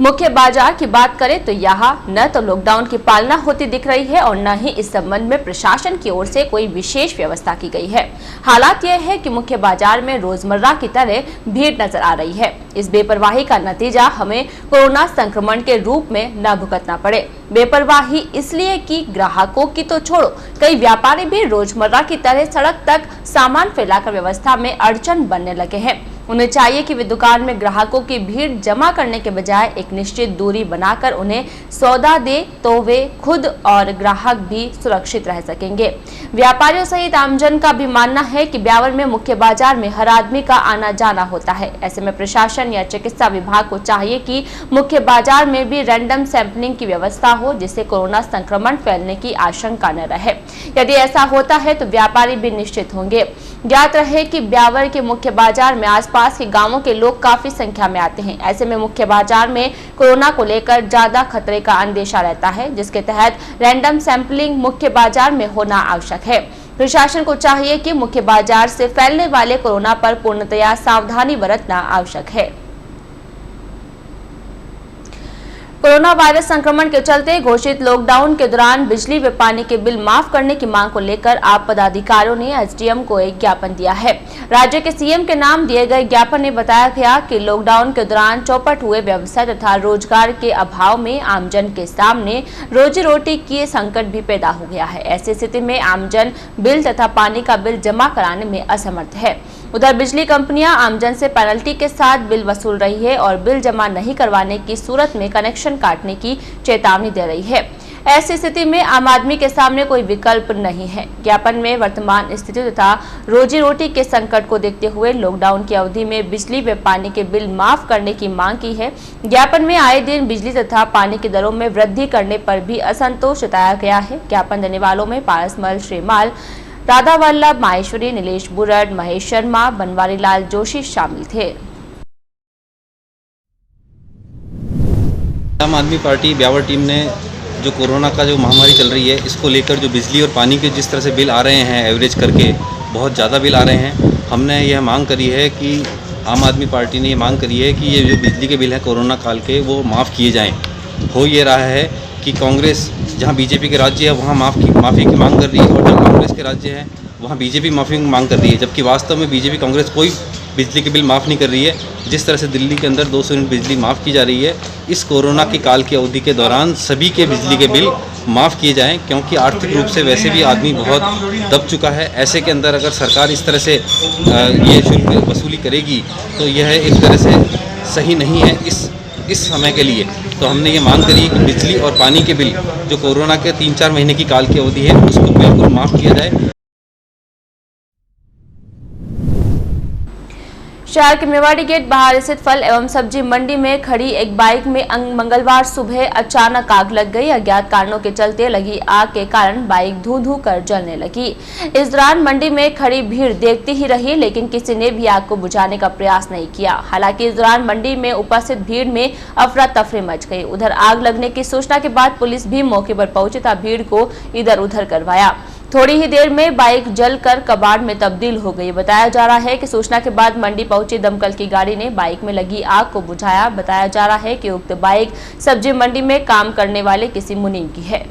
मुख्य बाजार की बात करें तो यहाँ न तो लॉकडाउन की पालना होती दिख रही है और न ही इस संबंध में प्रशासन की ओर से कोई विशेष व्यवस्था की गई है। हालात यह है कि मुख्य बाजार में रोजमर्रा की तरह भीड़ नजर आ रही है। इस बेपरवाही का नतीजा हमें कोरोना संक्रमण के रूप में न भुगतना पड़े। बेपरवाही इसलिए कि ग्राहकों की तो छोड़ो, कई व्यापारी भी रोजमर्रा की तरह सड़क तक सामान फैलाकर व्यवस्था में अड़चन बनने लगे हैं। उन्हें चाहिए कि वे दुकान में ग्राहकों की भीड़ जमा करने के बजाय एक निश्चित दूरी बनाकर उन्हें सौदा दे तो वे खुद और ग्राहक भी सुरक्षित रह सकेंगे। व्यापारियों सहित आमजन का भी मानना है कि ब्यावर में मुख्य बाजार में हर आदमी का आना जाना होता है। ऐसे में प्रशासन या चिकित्सा विभाग को चाहिए कि मुख्य बाजार में भी रैंडम सैंपलिंग की व्यवस्था हो, जिससे कोरोना संक्रमण फैलने की आशंका न रहे। यदि ऐसा होता है तो व्यापारी भी निश्चित होंगे। ज्ञात रहे कि ब्यावर के मुख्य बाजार में आसपास के गांवों के लोग काफी संख्या में आते हैं। ऐसे में मुख्य बाजार में कोरोना को लेकर ज्यादा खतरे का अंदेशा रहता है, जिसके तहत रैंडम सैंपलिंग मुख्य बाजार में होना आवश्यक है। प्रशासन को चाहिए कि मुख्य बाजार से फैलने वाले कोरोना पर पूर्णतया सावधानी बरतना आवश्यक है। कोरोना वायरस संक्रमण के चलते घोषित लॉकडाउन के दौरान बिजली व पानी के बिल माफ करने की मांग को लेकर आप पदाधिकारियों ने एसडीएम को एक ज्ञापन दिया है। राज्य के सीएम के नाम दिए गए ज्ञापन में बताया गया कि लॉकडाउन के दौरान चौपट हुए व्यवसाय तथा रोजगार के अभाव में आमजन के सामने रोजी रोटी की संकट भी पैदा हो गया है। ऐसी स्थिति में आमजन बिल तथा पानी का बिल जमा कराने में असमर्थ है। उधर बिजली कंपनियां आमजन से पेनल्टी के साथ बिल वसूल रही है और बिल जमा नहीं करवाने की सूरत में कनेक्शन काटने की चेतावनी दे रही है। ऐसी स्थिति में आम आदमी के सामने कोई विकल्प नहीं है। ज्ञापन में वर्तमान स्थिति तथा रोजी रोटी के संकट को देखते हुए लॉकडाउन की अवधि में बिजली व पानी के बिल माफ करने की मांग की है। ज्ञापन में आए दिन बिजली तथा पानी की दरों में वृद्धि करने पर भी असंतोष जताया गया है। ज्ञापन देने वालों में पारसमल श्रीमाल, राधा वल्लभ, माहेश्वरी, नीलेश बुरड, महेश शर्मा, बनवारी लाल जोशी शामिल थे। आम आदमी पार्टी ब्यावर टीम ने जो कोरोना का जो महामारी चल रही है, इसको लेकर जो बिजली और पानी के जिस तरह से बिल आ रहे हैं एवरेज करके बहुत ज़्यादा बिल आ रहे हैं, हमने यह मांग करी है कि आम आदमी पार्टी ने ये मांग करी है कि ये जो बिजली के बिल हैं कोरोना काल के वो माफ़ किए जाएं। हो ये रहा है कि कांग्रेस जहां बीजेपी के राज्य है वहां माफ़ी की मांग कर रही है और जहाँ कांग्रेस के राज्य है वहां बीजेपी माफ़ी की मांग कर रही है, जबकि वास्तव में बीजेपी कांग्रेस कोई बिजली के बिल माफ़ नहीं कर रही है। जिस तरह से दिल्ली के अंदर 200 यूनिट बिजली माफ़ की जा रही है, इस कोरोना की काल की अवधि के दौरान सभी के बिजली के बिल माफ़ किए जाएं, क्योंकि आर्थिक रूप से वैसे भी आदमी बहुत दब चुका है। ऐसे के अंदर अगर सरकार इस तरह से ये शुल्क वसूली करेगी तो यह एक तरह से सही नहीं है इस समय के लिए। तो हमने ये मांग करी कि बिजली और पानी के बिल जो कोरोना के 3-4 महीने की काल की अवधि है उसको बिल्कुल माफ़ किया जाए। शहर के मेवाड़ी गेट बाहर स्थित फल एवं सब्जी मंडी में खड़ी एक बाइक में मंगलवार सुबह अचानक आग लग गई। अज्ञात कारणों के चलते लगी आग के कारण बाइक धू-धू कर जलने लगी। इस दौरान मंडी में खड़ी भीड़ देखती ही रही, लेकिन किसी ने भी आग को बुझाने का प्रयास नहीं किया। हालांकि इस दौरान मंडी में उपस्थित भीड़ में अफरा तफरी मच गई। उधर आग लगने की सूचना के बाद पुलिस भी मौके पर पहुंची तथा भीड़ को इधर उधर करवाया। थोड़ी ही देर में बाइक जलकर कबाड़ में तब्दील हो गई। बताया जा रहा है कि सूचना के बाद मंडी पहुंची दमकल की गाड़ी ने बाइक में लगी आग को बुझाया। बताया जा रहा है कि उक्त बाइक सब्जी मंडी में काम करने वाले किसी मुनीम की है।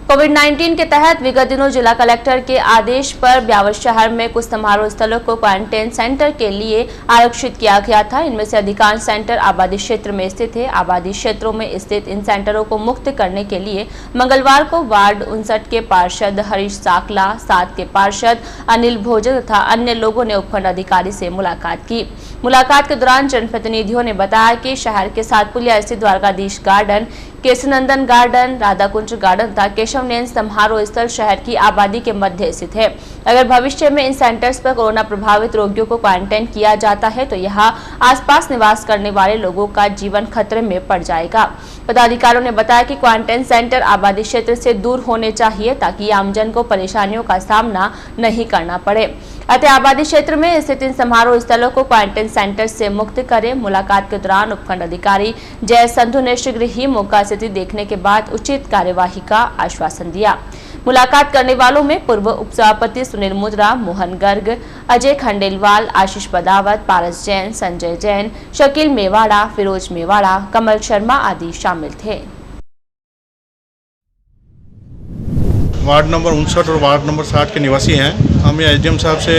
कोविड-19 के तहत विगत दिनों जिला कलेक्टर के आदेश पर ब्यावर शहर में कुछ समारोह स्थलों को क्वारंटाइन सेंटर के लिए आरक्षित किया गया था। इनमें से अधिकांश सेंटर आबादी क्षेत्र में स्थित है। आबादी क्षेत्रों में स्थित इन सेंटरों को मुक्त करने के लिए मंगलवार को वार्ड 59 के पार्षद हरीश साकला, 7 के पार्षद अनिल भोजन तथा अन्य लोगों ने उपखंड अधिकारी से मुलाकात की। मुलाकात के दौरान जनप्रतिनिधियों ने बताया कि शहर के सातपुलिया स्थित Dwarkadhish garden, केशनंदन garden, Radhakunj garden तथा केशव नयन समारोह स्थल शहर की आबादी के मध्य स्थित है। अगर भविष्य में इन सेंटर्स पर कोरोना प्रभावित रोगियों को क्वारंटाइन किया जाता है तो यहाँ आसपास निवास करने वाले लोगों का जीवन खतरे में पड़ जाएगा। पदाधिकारियों ने बताया कि क्वारंटाइन सेंटर आबादी क्षेत्र से दूर होने चाहिए ताकि आमजन को परेशानियों का सामना नहीं करना पड़े। अतः आबादी क्षेत्र में स्थित इन समारोह स्थलों को क्वारंटाइन सेंटर से मुक्त करें। मुलाकात के दौरान उपखंड अधिकारी जय संधु ने शीघ्र ही मौका स्थिति देखने के बाद उचित कार्यवाही का आश्वासन दिया। मुलाकात करने वालों में पूर्व उपसभापति सुनील मुद्रा, मोहन गर्ग, अजय खंडेलवाल, आशीष पदावत, पारस जैन, संजय जैन, शकील मेवाड़ा, फिरोज मेवाड़ा, कमल शर्मा आदि शामिल थे। वार्ड नंबर 59 और वार्ड नंबर 60 के निवासी हैं। हम ये एसडीएम साहब से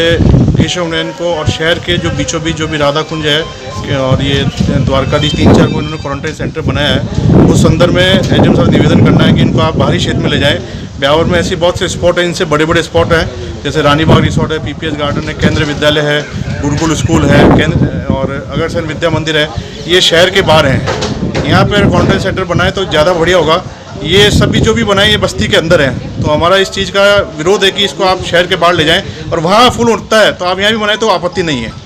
केशव नयन को और शहर के जो बीचों बीच जो भी राधा कुंज है और ये द्वारकाधीश 3-4 को इन्होंने क्वारंटाइन सेंटर बनाया है, उस संदर्भ में एसडीएम साहब निवेदन करना है कि इनको आप बाहरी क्षेत्र में ले जाएं। ब्यावर में ऐसी बहुत से स्पॉट हैं, इनसे बड़े बड़े स्पॉट हैं, जैसे रानीबाग रिसोर्ट है, पीपीएस गार्डन है, केंद्र विद्यालय है, गुरुकुल स्कूल है और अगरसेन विद्या मंदिर है। ये शहर के बाहर हैं। यहाँ पर क्वारंटाइन सेंटर बनाए तो ज़्यादा बढ़िया होगा। ये सभी जो भी बनाए ये बस्ती के अंदर है, तो हमारा इस चीज़ का विरोध है कि इसको आप शहर के बाहर ले जाएं और वहाँ फुल उठता है तो आप यहाँ भी बनाएं तो आपत्ति नहीं है।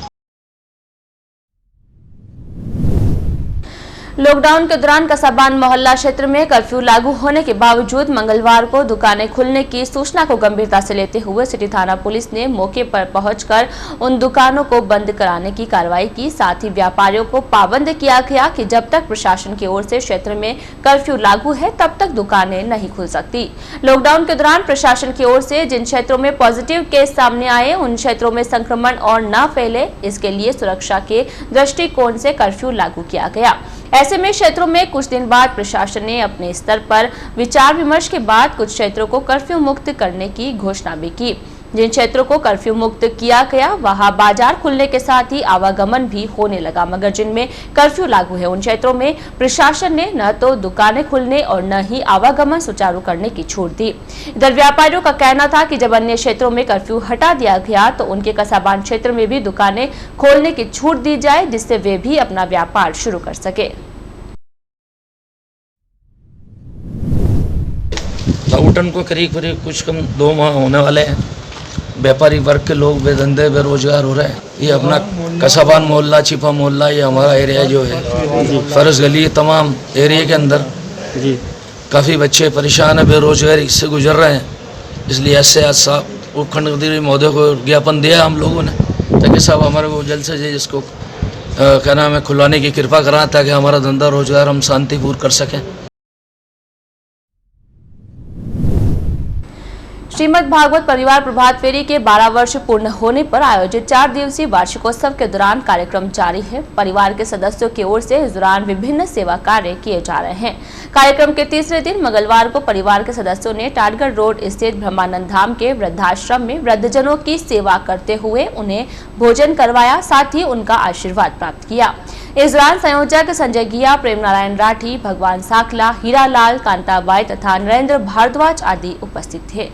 लॉकडाउन के दौरान कसाबान मोहल्ला क्षेत्र में कर्फ्यू लागू होने के बावजूद मंगलवार को दुकानें खुलने की सूचना को गंभीरता से लेते हुए सिटी थाना पुलिस ने मौके पर पहुंचकर उन दुकानों को बंद कराने की कार्रवाई की। साथ ही व्यापारियों को पाबंद किया गया कि जब तक प्रशासन की ओर से क्षेत्र में कर्फ्यू लागू है तब तक दुकानें नहीं खुल सकती। लॉकडाउन के दौरान प्रशासन की ओर से जिन क्षेत्रों में पॉजिटिव केस सामने आए उन क्षेत्रों में संक्रमण और न फैले, इसके लिए सुरक्षा के दृष्टिकोण से कर्फ्यू लागू किया गया। ऐसे में क्षेत्रों में कुछ दिन बाद प्रशासन ने अपने स्तर पर विचार विमर्श के बाद कुछ क्षेत्रों को कर्फ्यू मुक्त करने की घोषणा भी की। जिन क्षेत्रों को कर्फ्यू मुक्त किया गया वहां बाजार खुलने के साथ ही आवागमन भी होने लगा, मगर जिनमें कर्फ्यू लागू है उन क्षेत्रों में प्रशासन ने न तो दुकानें खुलने और न ही आवागमन सुचारू करने की छूट दी। इधर व्यापारियों का कहना था कि जब अन्य क्षेत्रों में कर्फ्यू हटा दिया गया तो उनके कसाबान क्षेत्र में भी दुकानें खोलने की छूट दी जाए, जिससे वे भी अपना व्यापार शुरू कर सके। लॉकडाउन को करीब कुछ कम 2 माह होने वाले हैं। व्यापारी वर्ग के लोग बेधंधे बेरोजगार हो रहे हैं। ये अपना कसाबान मोहल्ला, छिपा मोहल्ला, ये हमारा एरिया जो है फरस गली, तमाम एरिया के अंदर काफ़ी बच्चे परेशान है, बेरोजगारी से गुजर रहे हैं। इसलिए ऐसे आज साहब उपखंड अधिकारी महोदय को ज्ञापन दिया हम लोगों ने ताकि साहब हमारे को जल्द से जल्द इसको क्या नाम है खुलवाने की कृपा कराएं ताकि हमारा धंधा रोजगार हम शांतिपूर्ण कर सकें। श्रीमद् भागवत परिवार प्रभात फेरी के 12 वर्ष पूर्ण होने पर आयोजित 4 दिवसीय वार्षिकोत्सव के दौरान कार्यक्रम जारी है। परिवार के सदस्यों की ओर से इस दौरान विभिन्न सेवा कार्य किए जा रहे हैं। कार्यक्रम के तीसरे दिन मंगलवार को परिवार के सदस्यों ने टाटगढ़ रोड स्थित ब्रह्मानंद धाम के वृद्धाश्रम में वृद्धजनों की सेवा करते हुए उन्हें भोजन करवाया, साथ ही उनका आशीर्वाद प्राप्त किया। इस दौरान संयोजक संजय गिया, प्रेम नारायण राठी, भगवान साकला, हीरालाल, कांताबाई तथा नरेंद्र भारद्वाज आदि उपस्थित थे।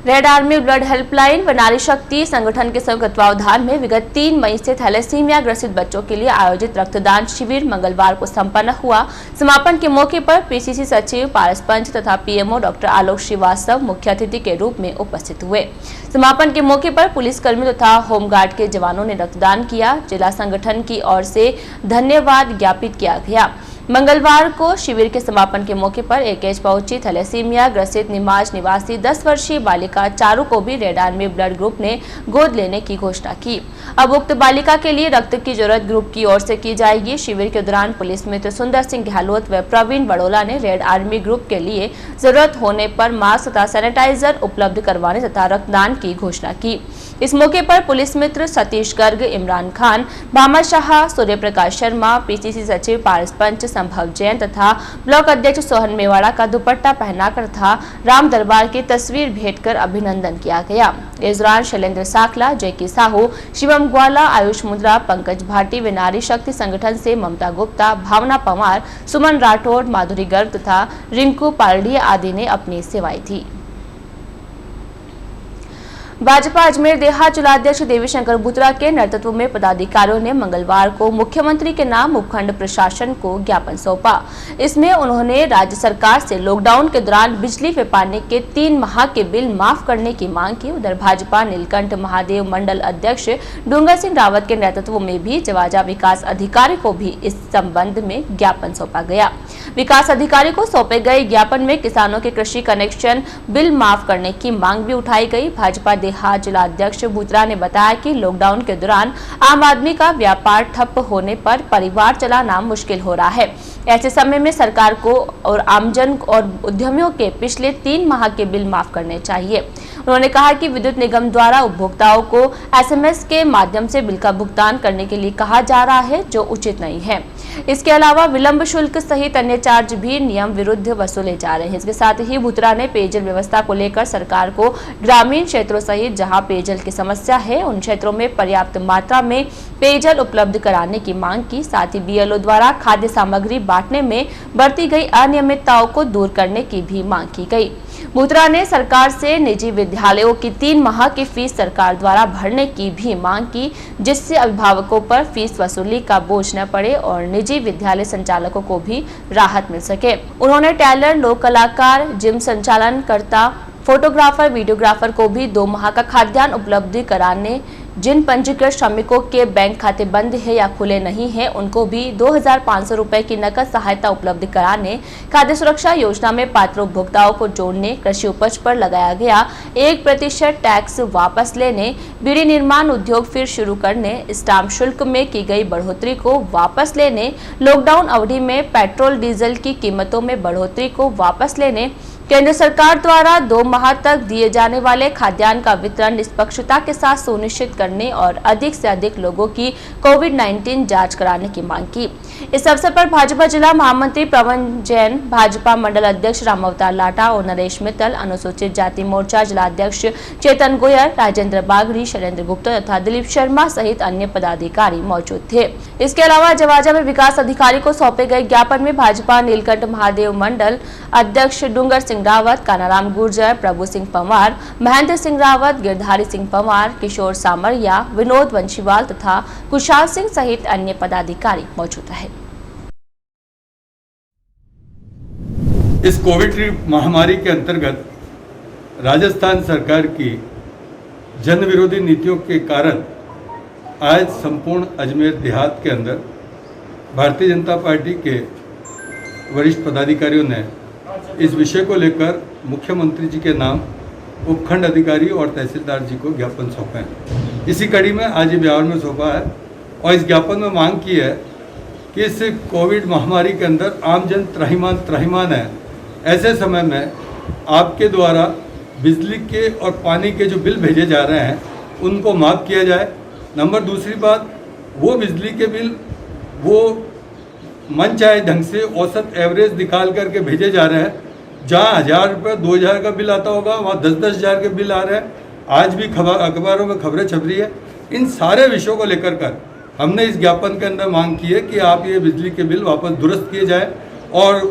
रेड आर्मी ब्लड हेल्पलाइन व नारी शक्ति संगठन के संयुक्त तत्वावधान में विगत 3 मई से थैलेसीमिया ग्रसित बच्चों के लिए आयोजित रक्तदान शिविर मंगलवार को संपन्न हुआ। समापन के मौके पर पीसीसी सचिव पारस पंच तथा पीएमओ डॉक्टर आलोक श्रीवास्तव मुख्य अतिथि के रूप में उपस्थित हुए। समापन के मौके पर पुलिसकर्मी तथा होमगार्ड के जवानों ने रक्तदान किया। जिला संगठन की ओर से धन्यवाद ज्ञापित किया गया। मंगलवार को शिविर के समापन के मौके पर एक एज पहुंची थैलेसीमिया ग्रसित निमाज निवासी 10 वर्षीय बालिका चारू को भी रेड आर्मी ब्लड ग्रुप ने गोद लेने की घोषणा की। अब उक्त बालिका के लिए रक्त की जरूरत ग्रुप की ओर से की जाएगी। शिविर के दौरान पुलिस मित्र सुंदर सिंह गहलोत व प्रवीण बड़ोला ने रेड आर्मी ग्रुप के लिए जरूरत होने पर मास्क तथा सैनिटाइजर उपलब्ध करवाने तथा रक्तदान की घोषणा की। इस मौके पर पुलिस मित्र सतीश गर्ग, इमरान खान, भामा शाह, सूर्य प्रकाश शर्मा, पीसीसी सचिव पारस पंच, संभव जैन तथा ब्लॉक अध्यक्ष सोहन मेवाड़ा का दुपट्टा पहनाकर तथा राम दरबार की तस्वीर भेंट कर अभिनंदन किया गया। इस दौरान शैलेंद्र साकला, जयकी साहू, शिवम ग्वाला, आयुष मुद्रा, पंकज भाटी व नारी शक्ति संगठन से ममता गुप्ता, भावना पवार, सुमन राठौड़, माधुरी गर्ग तथा रिंकू पारडिया आदि ने अपनी सेवाएं दी। भाजपा अजमेर देहात जिलाध्यक्ष देवीशंकर बुत्रा के नेतृत्व में पदाधिकारियों ने मंगलवार को मुख्यमंत्री के नाम उपखंड प्रशासन को ज्ञापन सौंपा। इसमें उन्होंने राज्य सरकार से लॉकडाउन के दौरान बिजली व पानी के 3 माह के बिल माफ करने की मांग की। उधर भाजपा नीलकंठ महादेव मंडल अध्यक्ष डूंगर सिंह रावत के नेतृत्व में भी जवाजा विकास अधिकारी को भी इस संबंध में ज्ञापन सौंपा गया। विकास अधिकारी को सौंपे गए ज्ञापन में किसानों के कृषि कनेक्शन बिल माफ करने की मांग भी उठाई गई। भाजपा देहात जिला अध्यक्ष भूतरा ने बताया कि लॉकडाउन के दौरान आम आदमी का व्यापार ठप होने पर परिवार चलाना मुश्किल हो रहा है। ऐसे समय में सरकार को और आमजन और उद्यमियों के पिछले 3 माह के बिल माफ करने चाहिए। उन्होंने कहा कि विद्युत निगम द्वारा उपभोक्ताओं को SMS के माध्यम से बिल का भुगतान करने के लिए कहा जा रहा है, जो उचित नहीं है। इसके अलावा विलंब शुल्क सहित अन्य चार्ज भी नियम विरुद्ध वसूले जा रहे हैं। इसके साथ ही भूतरा ने पेयजल व्यवस्था को लेकर सरकार को ग्रामीण क्षेत्रों सहित जहां पेयजल की समस्या है उन क्षेत्रों में पर्याप्त मात्रा में पेयजल उपलब्ध कराने की मांग की। साथ ही BLO द्वारा खाद्य सामग्री बांटने में बरती गई अनियमितताओं को दूर करने की भी मांग की गई। भूतरा ने सरकार से निजी विद्यालयों की 3 माह की फीस सरकार द्वारा भरने की भी मांग की, जिससे अभिभावकों पर फीस वसूली का बोझ न पड़े और निजी विद्यालय संचालकों को भी राहत मिल सके। उन्होंने टेलर, लोक कलाकार, जिम संचालन कर्ता, फोटोग्राफर, वीडियोग्राफर को भी 2 माह का खाद्यान्न उपलब्ध कराने, जिन पंजीकृत श्रमिकों के बैंक खाते बंद है या खुले नहीं है उनको भी 2500 रुपए की नकद सहायता उपलब्ध कराने, खाद्य सुरक्षा योजना में पात्र उपभोक्ताओं को जोड़ने, कृषि उपज पर लगाया गया 1% टैक्स वापस लेने, बीड़ी निर्माण उद्योग फिर शुरू करने, स्टाम्प शुल्क में की गई बढ़ोतरी को वापस लेने, लॉकडाउन अवधि में पेट्रोल डीजल की कीमतों में बढ़ोतरी को वापस लेने, केंद्र सरकार द्वारा 2 माह तक दिए जाने वाले खाद्यान्न का वितरण निष्पक्षता के साथ सुनिश्चित करने और अधिक से अधिक लोगों की कोविड-19 जांच कराने की मांग की। इस अवसर पर भाजपा जिला महामंत्री पवन जैन, भाजपा मंडल अध्यक्ष राम अवतार लाटा और नरेश मित्तल, अनुसूचित जाति मोर्चा जिला अध्यक्ष चेतन गोयल, राजेंद्र बागड़ी, शैलेंद्र गुप्ता तथा दिलीप शर्मा सहित अन्य पदाधिकारी मौजूद थे। इसके अलावा जवाजा में विकास अधिकारी को सौंपे गए ज्ञापन में भाजपा नीलकंठ महादेव मंडल अध्यक्ष डूंगर सिंह रावत, कानाराम गुर्जर, प्रभु सिंह पंवार, महेंद्र सिंह रावत, गिरधारी सिंह पंवार, किशोर सामरिया, विनोद वंशीवाल तथा कुशाल सिंह सहित अन्य पदाधिकारी मौजूद रहे। इस कोविड महामारी के अंतर्गत राजस्थान सरकार की जन विरोधी नीतियों के कारण आज संपूर्ण अजमेर देहात के अंदर भारतीय जनता पार्टी के वरिष्ठ पदाधिकारियों ने इस विषय को लेकर मुख्यमंत्री जी के नाम उपखंड अधिकारी और तहसीलदार जी को ज्ञापन सौंपा है। इसी कड़ी में आज ये ब्यावर में सौंपा है और इस ज्ञापन में मांग की है कि इस कोविड महामारी के अंदर आमजन त्राहिमाम है। ऐसे समय में आपके द्वारा बिजली के और पानी के जो बिल भेजे जा रहे हैं उनको माफ़ किया जाए। नंबर दूसरी बात, वो बिजली के बिल वो मन चाहे ढंग से औसत एवरेज निकाल करके भेजे जा रहे हैं। जहाँ 1000 रुपये 2000 का बिल आता होगा वहाँ 10-10 हज़ार के बिल आ रहे हैं। आज भी अखबारों में खबरें छप रही है। इन सारे विषयों को लेकर कर हमने इस ज्ञापन के अंदर मांग की है कि आप ये बिजली के बिल वापस दुरुस्त किए जाए और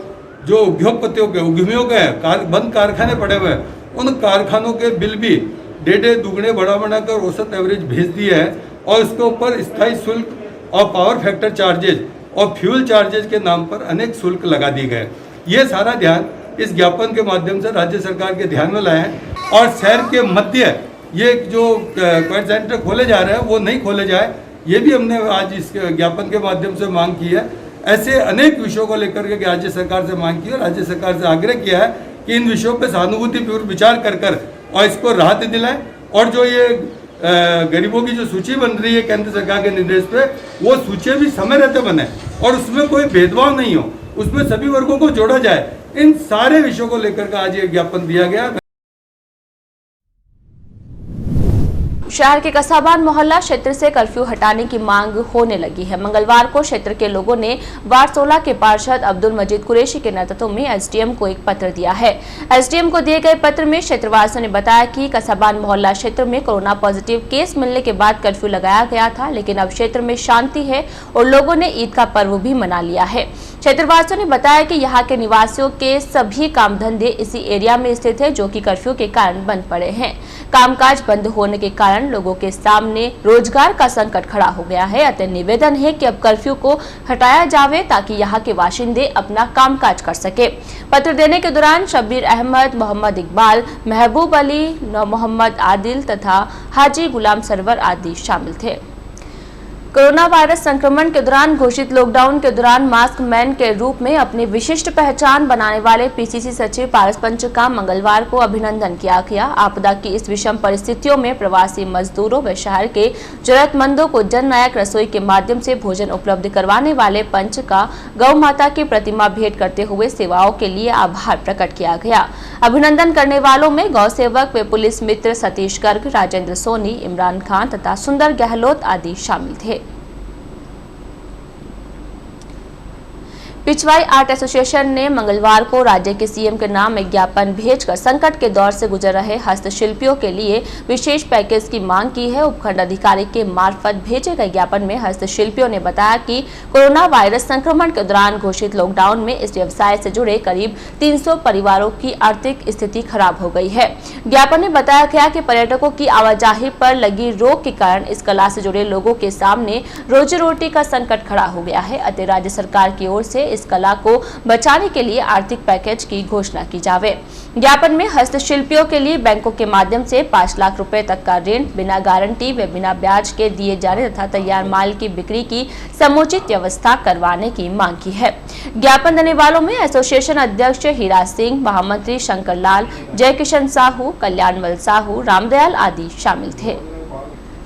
जो उद्योगपतियों के उद्यमियों के बंद कारखाने पड़े हुए हैं उन कारखानों के बिल भी डेढ़े दुगने बढ़ा कर औसत एवरेज भेज दिए हैं और उसके ऊपर स्थायी शुल्क और पावर फैक्टर चार्जेज और फ्यूल चार्जेज के नाम पर अनेक शुल्क लगा दिए गए। ये सारा ध्यान इस ज्ञापन के माध्यम से राज्य सरकार के ध्यान में लाए हैं और शहर के मध्य ये जो क्वारंटाइन सेंटर खोले जा रहे हैं वो नहीं खोले जाए, ये भी हमने आज इस ज्ञापन के माध्यम से मांग की है। ऐसे अनेक विषयों को लेकर के राज्य सरकार से मांग की है। राज्य सरकार से आग्रह किया है कि इन विषयों पर सहानुभूतिपूर्वक विचार कर और इसको राहत दिलाएं और जो ये गरीबों की जो सूची बन रही है केंद्र सरकार के निर्देश पे, वो सूची भी समय रहते बने और उसमें कोई भेदभाव नहीं हो, उसमें सभी वर्गों को जोड़ा जाए। इन सारे विषयों को लेकर के आज ये ज्ञापन दिया गया। शहर के कसाबान मोहल्ला क्षेत्र से कर्फ्यू हटाने की मांग होने लगी है। मंगलवार को क्षेत्र के लोगों ने वार्ड 16 के पार्षद अब्दुल मजीद कुरैशी के नेतृत्व में एसडीएम को एक पत्र दिया है। एसडीएम को दिए गए पत्र में क्षेत्रवासियों ने बताया कि कसाबान मोहल्ला क्षेत्र में कोरोना पॉजिटिव केस मिलने के बाद कर्फ्यू लगाया गया था, लेकिन अब क्षेत्र में शांति है और लोगों ने ईद का पर्व भी मना लिया है। क्षेत्रवासियों ने बताया कि यहाँ के निवासियों के सभी काम धंधे इसी एरिया में स्थित है, जो कि कर्फ्यू के कारण बंद पड़े हैं। कामकाज बंद होने के कारण लोगों के सामने रोजगार का संकट खड़ा हो गया है। अतः निवेदन है कि अब कर्फ्यू को हटाया जावे ताकि यहाँ के बाशिंदे अपना कामकाज कर सके। पत्र देने के दौरान शब्बीर अहमद, मोहम्मद इकबाल, महबूब अली, मोहम्मद आदिल तथा हाजी गुलाम सरवर आदि शामिल थे। कोरोना वायरस संक्रमण के दौरान घोषित लॉकडाउन के दौरान मास्क मैन के रूप में अपनी विशिष्ट पहचान बनाने वाले पीसीसी सचिव पारस पंच का मंगलवार को अभिनंदन किया गया। आपदा की इस विषम परिस्थितियों में प्रवासी मजदूरों व शहर के जरूरतमंदों को जननायक रसोई के माध्यम से भोजन उपलब्ध करवाने वाले पंच का गौ माता की प्रतिमा भेंट करते हुए सेवाओं के लिए आभार प्रकट किया गया। अभिनंदन करने वालों में गौ सेवक व पुलिस मित्र सतीश गर्ग, राजेंद्र सोनी, इमरान खान तथा सुंदर गहलोत आदि शामिल थे। पिछवाई आर्ट एसोसिएशन ने मंगलवार को राज्य के सीएम के नाम एक ज्ञापन भेजकर संकट के दौर से गुजर रहे हस्तशिल्पियों के लिए विशेष पैकेज की मांग की है। उपखंड अधिकारी के मार्फत भेजे गए ज्ञापन में हस्तशिल्पियों ने बताया कि कोरोना वायरस संक्रमण के दौरान घोषित लॉकडाउन में इस व्यवसाय से जुड़े करीब 300 परिवारों की आर्थिक स्थिति खराब हो गई है। ज्ञापन में बताया गया कि पर्यटकों की आवाजाही पर लगी रोक के कारण इस कला से जुड़े लोगों के सामने रोजी रोटी का संकट खड़ा हो गया है। अतः राज्य सरकार की ओर से इस कला को बचाने के लिए आर्थिक पैकेज की घोषणा की जावे। ज्ञापन में हस्तशिल्पियों के लिए बैंकों के माध्यम से 5 लाख रुपए तक का ऋण बिना गारंटी व बिना ब्याज के दिए जाने तथा तैयार माल की बिक्री की समुचित व्यवस्था करवाने की मांग की है। ज्ञापन देने वालों में एसोसिएशन अध्यक्ष हीरा सिंह, महामंत्री शंकर लाल, जय किशन साहू, कल्याणमल साहू, रामदयाल आदि शामिल थे।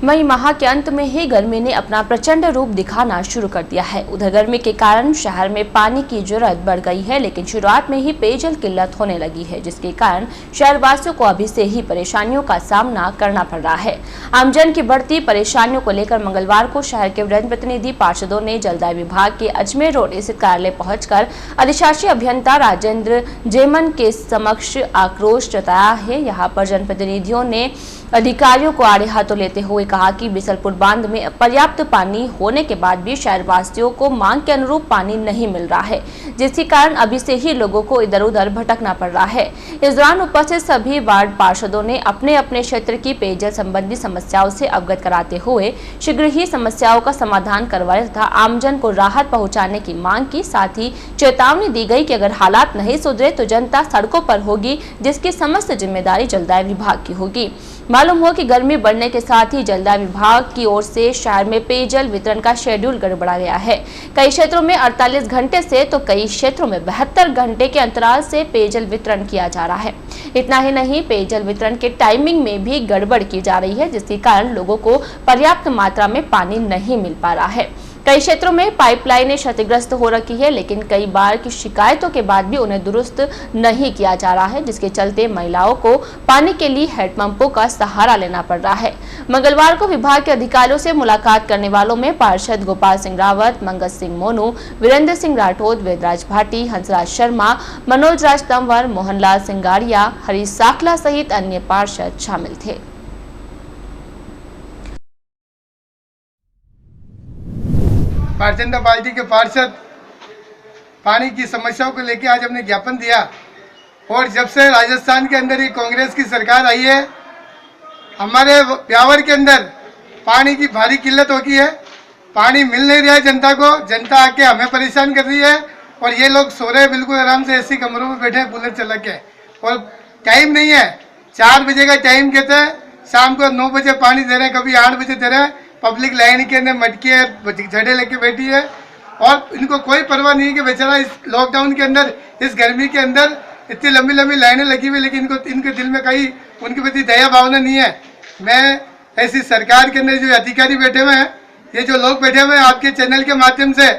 मई माह के अंत में ही गर्मी ने अपना प्रचंड रूप दिखाना शुरू कर दिया है। उधर गर्मी के कारण शहर में पानी की जरूरत बढ़ गई है, लेकिन शुरुआत में ही पेयजल किल्लत होने लगी है, जिसके कारण शहरवासियों को अभी से ही परेशानियों का सामना करना पड़ रहा है। आमजन की बढ़ती परेशानियों को लेकर मंगलवार को शहर के जनप्रतिनिधि पार्षदों ने जलदाय विभाग के अजमेर रोड स्थित कार्यालय पहुंचकर अधिशासी अभियंता राजेंद्र जेमन के समक्ष आक्रोश जताया है। यहाँ पर जनप्रतिनिधियों ने अधिकारियों को आड़े हाथों लेते हुए कहा कि बिसलपुर बांध में पर्याप्त पानी होने के बाद भी शहरवासियों को मांग के अनुरूप पानी नहीं मिल रहा है, जिसके कारण अभी से ही लोगों को इधर उधर भटकना पड़ रहा है। इस दौरान उपस्थित सभी वार्ड पार्षदों ने अपने अपने क्षेत्र की पेयजल संबंधी समस्याओं से अवगत कराते हुए शीघ्र ही समस्याओं का समाधान करवाने तथा आमजन को राहत पहुँचाने की मांग की। साथ ही चेतावनी दी गई कि अगर हालात नहीं सुधरे तो जनता सड़कों पर होगी, जिसकी समस्त जिम्मेदारी जलदाय विभाग की होगी। मालूम हो कि गर्मी बढ़ने के साथ ही जलदाय विभाग की ओर से शहर में पेयजल वितरण का शेड्यूल गड़बड़ा गया है। कई क्षेत्रों में 48 घंटे से तो कई क्षेत्रों में 72 घंटे के अंतराल से पेयजल वितरण किया जा रहा है। इतना ही नहीं, पेयजल वितरण के टाइमिंग में भी गड़बड़ की जा रही है, जिसके कारण लोगों को पर्याप्त मात्रा में पानी नहीं मिल पा रहा है। कई क्षेत्रों में पाइपलाइनें क्षतिग्रस्त हो रखी है, लेकिन कई बार की शिकायतों के बाद भी उन्हें दुरुस्त नहीं किया जा रहा है, जिसके चलते महिलाओं को पानी के लिए हैंडपंपों का सहारा लेना पड़ रहा है। मंगलवार को विभाग के अधिकारियों से मुलाकात करने वालों में पार्षद गोपाल सिंह रावत, मंगत सिंह मोनू, वीरेंद्र सिंह राठौद, वेदराज भाटी, हंसराज शर्मा, मनोज राज तंवर, मोहनलाल सिंगाड़िया, हरीश साखला सहित अन्य पार्षद शामिल थे। भारतीय जनता पार्टी के पार्षद पानी की समस्याओं को लेकर आज हमने ज्ञापन दिया। और जब से राजस्थान के अंदर ये कांग्रेस की सरकार आई है, हमारे ब्यावर के अंदर पानी की भारी किल्लत हो गई है। पानी मिल नहीं रहा है जनता को, जनता आके हमें परेशान कर रही है। और ये लोग सो रहे हैं बिल्कुल आराम से, ऐसी कमरों में बैठे हैं बुलेट चला के। और टाइम नहीं है, 4 बजे का टाइम कहते हैं, शाम को 9 बजे पानी दे रहे हैं, कभी 8 बजे दे रहे हैं। पब्लिक लाइन के अंदर मटके झड़े लेके बैठी है और इनको कोई परवाह नहीं है कि बेचारा इस लॉकडाउन के अंदर, इस गर्मी के अंदर इतनी लंबी लंबी लाइनें लगी हुई, लेकिन इनके दिल में कहीं उनके प्रति दया भावना नहीं है। मैं ऐसी सरकार के अंदर जो अधिकारी बैठे हुए हैं, ये जो लोग बैठे हुए हैं, आपके चैनल के माध्यम से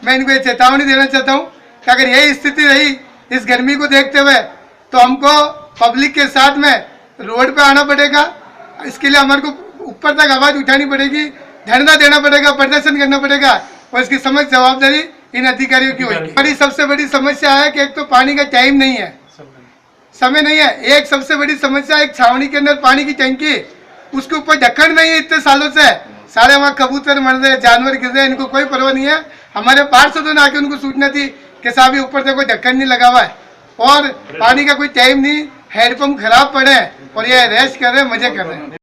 मैं इनको ये चेतावनी देना चाहता हूँ कि अगर यही स्थिति रही इस गर्मी को देखते हुए तो हमको पब्लिक के साथ में रोड पर आना पड़ेगा। इसके लिए हमारे को ऊपर तक आवाज उठानी पड़ेगी, धरना देना पड़ेगा, प्रदर्शन करना पड़ेगा और इसकी समझ जवाबदारी इन अधिकारियों की होगी। हमारी सबसे बड़ी समस्या है कि एक तो पानी का टाइम नहीं है, समय नहीं है। एक सबसे बड़ी समस्या, एक छावनी के अंदर पानी की टंकी, उसके ऊपर ढक्कन नहीं है। इतने सालों से सारे वहाँ कबूतर मर रहे, जानवर गिर रहे, इनको कोई परवाह नहीं है। हमारे पार्षदों ने आके उनको सूचना दी कि साहब ऊपर से कोई ढक्कन नहीं लगा हुआ है और पानी का कोई टाइम नहीं, हैंडपंप खराब पड़े और ये रेस्ट कर रहे हैं, मजे कर रहे हैं।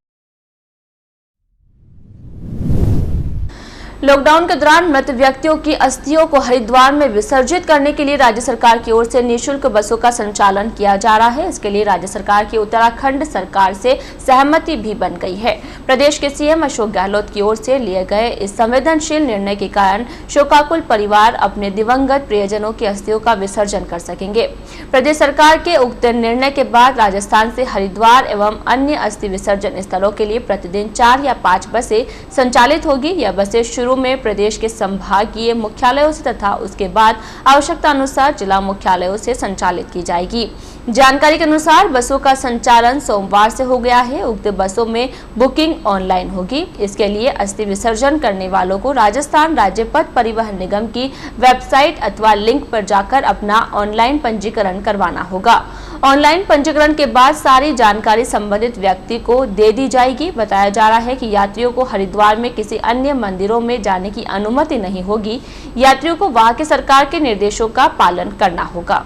लॉकडाउन के दौरान मृत व्यक्तियों की अस्थियों को हरिद्वार में विसर्जित करने के लिए राज्य सरकार की ओर से निःशुल्क बसों का संचालन किया जा रहा है। इसके लिए राज्य सरकार की उत्तराखंड सरकार से सहमति भी बन गई है। प्रदेश के सीएम अशोक गहलोत की ओर से लिए गए इस संवेदनशील निर्णय के कारण शोकाकुल परिवार अपने दिवंगत प्रियजनों की अस्थियों का विसर्जन कर सकेंगे। प्रदेश सरकार के उक्त निर्णय के बाद राजस्थान से हरिद्वार एवं अन्य अस्थि विसर्जन स्थलों के लिए प्रतिदिन 4 या 5 बसें संचालित होगी। यह बसें शुरू में प्रदेश के संभागीय मुख्यालयों से तथा उसके बाद आवश्यकता अनुसार जिला मुख्यालयों से संचालित की जाएगी। जानकारी के अनुसार बसों का संचालन सोमवार से हो गया है। उक्त बसों में बुकिंग ऑनलाइन होगी। इसके लिए अस्थि विसर्जन करने वालों को राजस्थान राज्य पथ परिवहन निगम की वेबसाइट अथवा लिंक पर जाकर अपना ऑनलाइन पंजीकरण करवाना होगा। ऑनलाइन पंजीकरण के बाद सारी जानकारी संबंधित व्यक्ति को दे दी जाएगी। बताया जा रहा है कि यात्रियों को हरिद्वार में किसी अन्य मंदिरों में जाने की अनुमति नहीं होगी। यात्रियों को वहां की सरकार के निर्देशों का पालन करना होगा।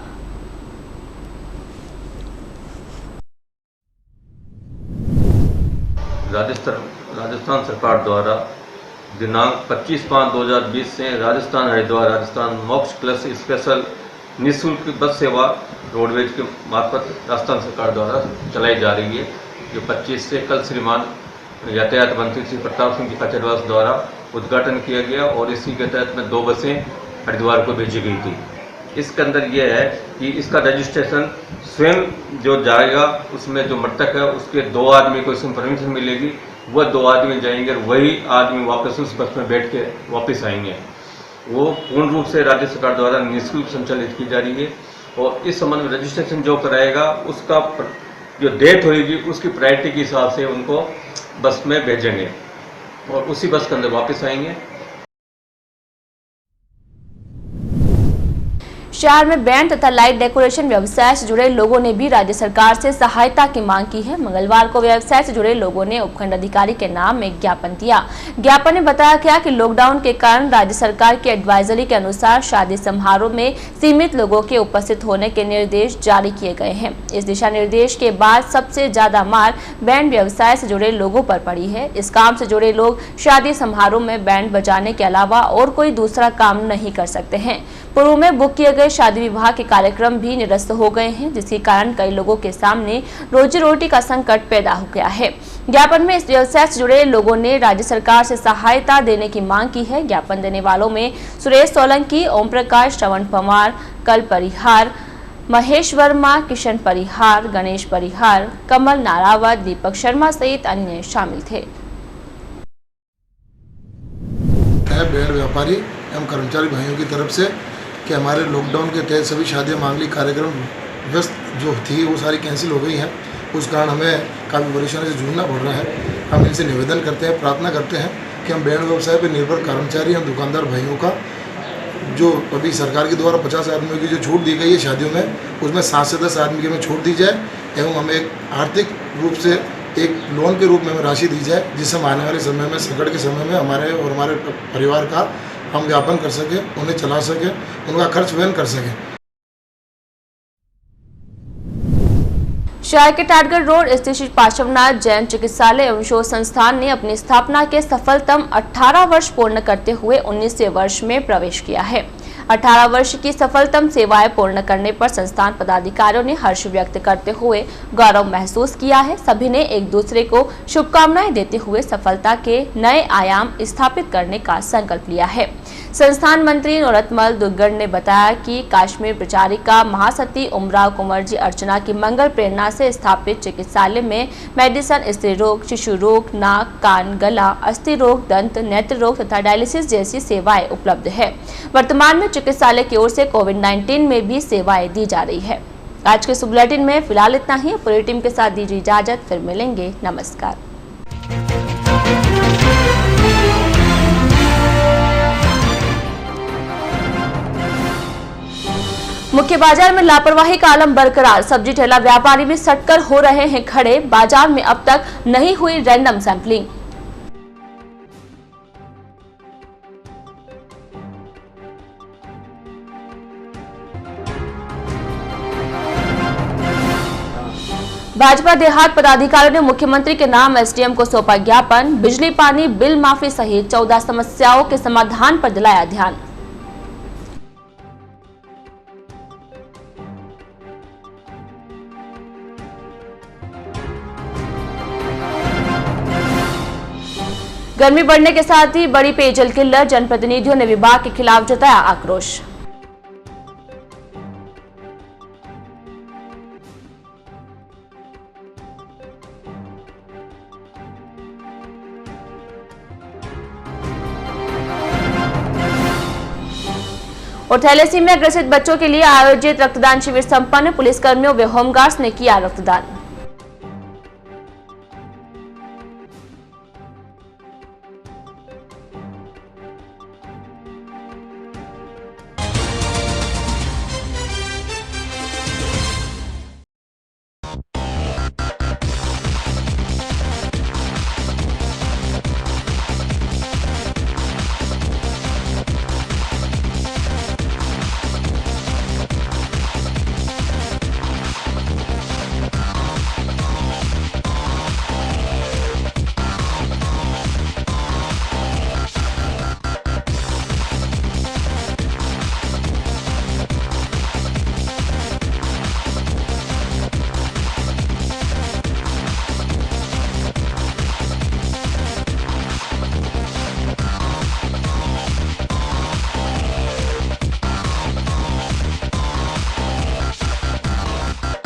राजस्थान सरकार द्वारा दिनांक 25/5/2020 से राजस्थान हरिद्वार राजस्थान मोक्ष क्लस स्पेशल निःशुल्क बस सेवा रोडवेज के मार्फत राजस्थान सरकार द्वारा चलाई जा रही है, जो 25 से कल श्रीमान यातायात मंत्री श्री प्रताप सिंह खाचरियावास द्वारा उद्घाटन किया गया और इसी के तहत में 2 बसें हरिद्वार को भेजी गई थी। इसके अंदर यह है कि इसका रजिस्ट्रेशन स्वयं जो जाएगा, उसमें जो मृतक है उसके 2 आदमी को इसमें परमिशन मिलेगी। वह 2 आदमी जाएंगे और वही आदमी वापस उस बस में बैठ के वापस आएंगे। वो पूर्ण रूप से राज्य सरकार द्वारा निःशुल्क संचालित की जा रही है और इस संबंध में रजिस्ट्रेशन जो कराएगा उसका जो डेट होगी उसकी प्रायोरिटी के हिसाब से उनको बस में भेजेंगे और उसी बस के अंदर वापस आएंगे। शहर में बैंड तथा लाइट डेकोरेशन व्यवसाय से जुड़े लोगों ने भी राज्य सरकार से सहायता की मांग की है। मंगलवार को व्यवसाय से जुड़े लोगों ने उपखंड अधिकारी के नाम एक ज्ञापन दिया। ज्ञापन में बताया गया कि लॉकडाउन के कारण राज्य सरकार की एडवाइजरी के अनुसार शादी समारोह में सीमित लोगों के उपस्थित होने के निर्देश जारी किए गए हैं। इस दिशा निर्देश के बाद सबसे ज्यादा मार बैंड व्यवसाय से जुड़े लोगों पर पड़ी है। इस काम से जुड़े लोग शादी समारोह में बैंड बजाने के अलावा और कोई दूसरा काम नहीं कर सकते हैं। पूर्व में बुक किए गए शादी विवाह के कार्यक्रम भी निरस्त हो गए हैं, जिसके कारण कई लोगों के सामने रोजी रोटी का संकट पैदा हो गया है। ज्ञापन में इस व्यवसाय से जुड़े लोगों ने राज्य सरकार से सहायता देने की मांग की है। ज्ञापन देने वालों में सुरेश सोलंकी, ओम प्रकाश, श्रवण पवार, कल परिहार, महेश वर्मा, किशन परिहार, गणेश परिहार, कमल नारावत, दीपक शर्मा सहित अन्य शामिल थे। बैंड व्यापारी एवं कर्मचारी भाइयों की तरफ से कि हमारे लॉकडाउन के तहत सभी शादी मांगलिक कार्यक्रम व्यस्त जो थी वो सारी कैंसिल हो गई हैं। उस कारण हमें काफ़ी परेशानी से जूझना पड़ रहा है। हम इनसे निवेदन करते हैं, प्रार्थना करते हैं कि हम बैंड व्यवसाय पर निर्भर कर्मचारी एवं दुकानदार भाइयों का जो अभी सरकार के द्वारा 50 आदमियों की जो छूट दी गई है शादियों में, उसमें 7 से 10 आदमी की हमें छूट दी जाए एवं हमें एक आर्थिक रूप से एक लोन के रूप में हमें राशि दी जाए, जिससे हम आने वाले समय में, संकट के समय में हमारे और हमारे परिवार का हम व्यापन कर सकें, उन्हें चला सकें, उनका खर्च वहन कर सकें। शहर के टाटगढ़ रोड स्थित श्री पार्श्वनाथ जैन चिकित्सालय एवं शोध संस्थान ने अपनी स्थापना के सफलतम 18 वर्ष पूर्ण करते हुए 19वें वर्ष में प्रवेश किया है। 18 वर्ष की सफलतम सेवाएं पूर्ण करने पर संस्थान पदाधिकारियों ने हर्ष व्यक्त करते हुए गौरव महसूस किया है। सभी ने एक दूसरे को शुभकामनाएं देते हुए सफलता के नए आयाम स्थापित करने का संकल्प लिया है। संस्थान मंत्री नरोत्तमल दुग्गड़ ने बताया कि काश्मीर प्रचारिका महासती उमराव कुंवर जी अर्चना की मंगल प्रेरणा से स्थापित चिकित्सालय में मेडिसन, स्त्री रोग, शिशु रोग, नाक, कान, गला, अस्थि रोग, दंत, नेत्र रोग तथा डायलिसिस जैसी सेवाएं उपलब्ध है। वर्तमान में चिकित्सालय की ओर से कोविड-19 में भी सेवाएं दी जा रही है। आज के इस बुलेटिन में फिलहाल इतना ही। पूरी टीम के साथ दीजिए इजाजत, फिर मिलेंगे। नमस्कार। मुख्य बाजार में लापरवाही का आलम बरकरार। सब्जी ठेला व्यापारी भी सटकर हो रहे हैं खड़े। बाजार में अब तक नहीं हुई रैंडम सैंपलिंग। भाजपा देहात पदाधिकारियों ने मुख्यमंत्री के नाम एसडीएम को सौंपा ज्ञापन। बिजली पानी बिल माफी सहित 14 समस्याओं के समाधान पर दिलाया ध्यान। गर्मी बढ़ने के साथ ही बड़ी पेयजल किल्लत, जनप्रतिनिधियों ने विभाग के खिलाफ जताया आक्रोश। और थैलेसीमिया ग्रसित बच्चों के लिए आयोजित रक्तदान शिविर संपन्न। पुलिसकर्मियों व होमगार्ड्स ने किया रक्तदान।